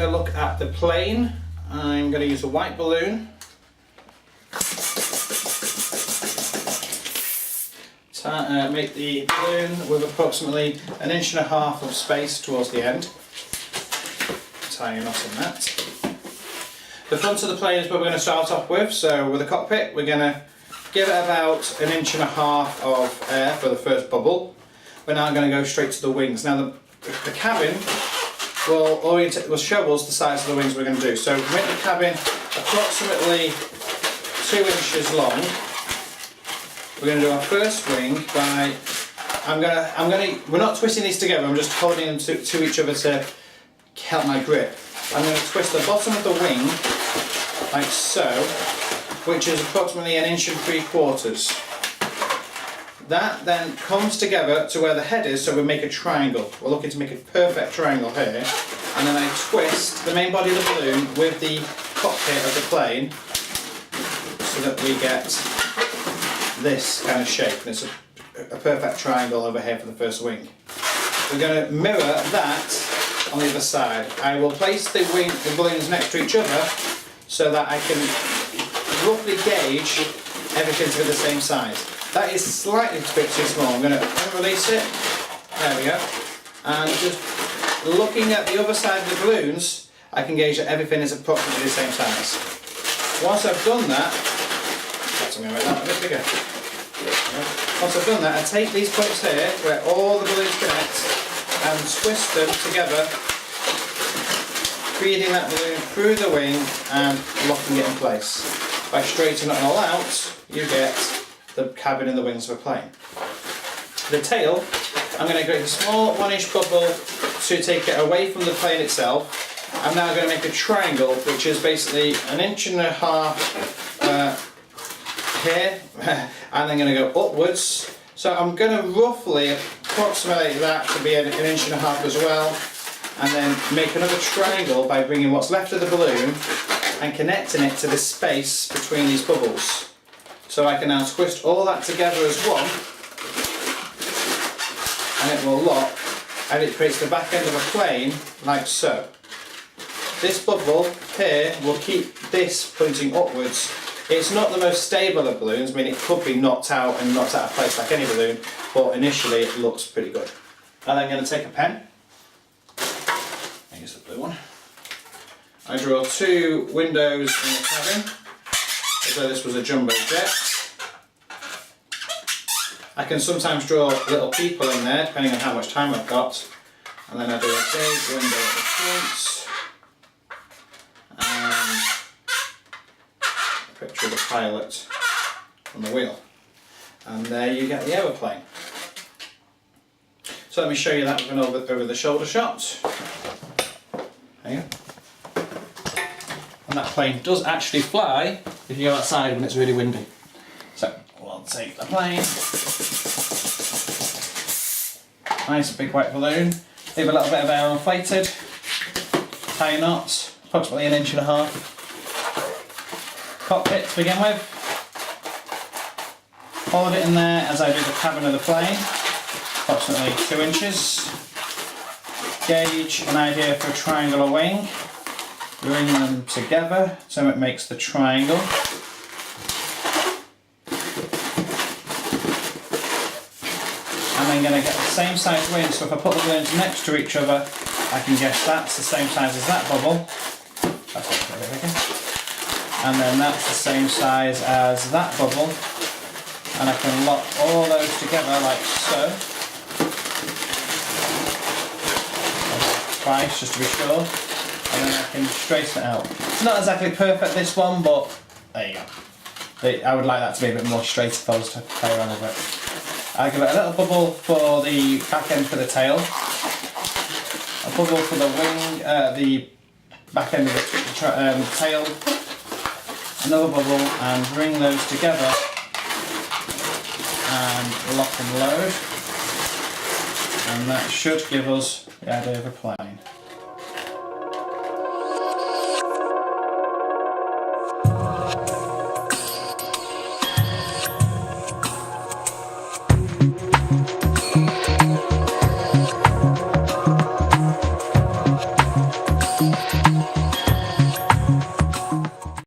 get a look at the plane, I'm going to use a white balloon. Make the balloon with approximately 1.5 inches of space towards the end. Tie a knot in that. The front of the plane is where we're going to start off with, so with the cockpit we're going to give it about 1.5 inches of air for the first bubble. We're now going to go straight to the wings. Now the cabin will show us the size of the wings we're going to do. So make the cabin approximately 2 inches long. We're going to do our first wing by, we're not twisting these together, I'm just holding them to each other to help my grip. I'm going to twist the bottom of the wing like so, which is approximately 1.75 inches. That then comes together to where the head is, so we make a triangle. We're looking to make a perfect triangle here. And then I twist the main body of the balloon with the cockpit of the plane so that we get this kind of shape. And it's a perfect triangle over here for the first wing. We're going to mirror that on the other side. I will place the balloons next to each other so that I can roughly gauge everything to be the same size. That is slightly a bit too small. I'm going to release it. There we go. And just looking at the other side of the balloons, I can gauge that everything is approximately the same size. Once I've done that, I'm going to make that a bit bigger. Once I've done that, I take these points here where all the balloons connect and twist them together, feeding that balloon through the wing and locking it in place. By straightening it all out, you get the cabin and the wings of a plane. The tail, I'm going to create a small 1-inch bubble to take it away from the plane itself. I'm now going to make a triangle, which is basically 1.5 inches here, and then going to go upwards. So I'm going to roughly approximate that to be 1.5 inches as well, and then make another triangle by bringing what's left of the balloon and connecting it to the space between these bubbles. So I can now twist all that together as one, and it will lock, and it creates the back end of a plane like so. This bubble here will keep this pointing upwards. It's not the most stable of balloons. I mean, it could be knocked out and knocked out of place like any balloon, but initially it looks pretty good. And I'm going to take a pen. I use the blue one. I draw 2 windows in the cabin, as though this was a jumbo jet. I can sometimes draw little people in there, depending on how much time I've got. And then I do a big window at the front. And a picture of the pilot on the wheel. And there you get the aeroplane. So let me show you that with an over the shoulder shot. There you go. And that plane does actually fly if you go outside when it's really windy. So we'll take the plane. Nice big white balloon. Leave a little bit of air inflated. Tie a knot, approximately 1.5 inches. Cockpit to begin with. Hold it in there as I do the cabin of the plane. Approximately 2 inches. Gauge an idea for a triangular wing. Bring them together so it makes the triangle. And I'm going to get the same size wing, so if I put the balloons next to each other, I can guess that's the same size as that bubble. That's a bit bigger. And then that's the same size as that bubble. And I can lock all those together like so. Twice, just to be sure. And then I can straighten it out. It's not exactly perfect, this one, but there you go. I would like that to be a bit more straight if I was to play around with it. I give it a little bubble for the back end for the tail, a bubble for the wing, the back end of the tail, another bubble, and bring those together and lock and load, and that should give us the idea of a plane.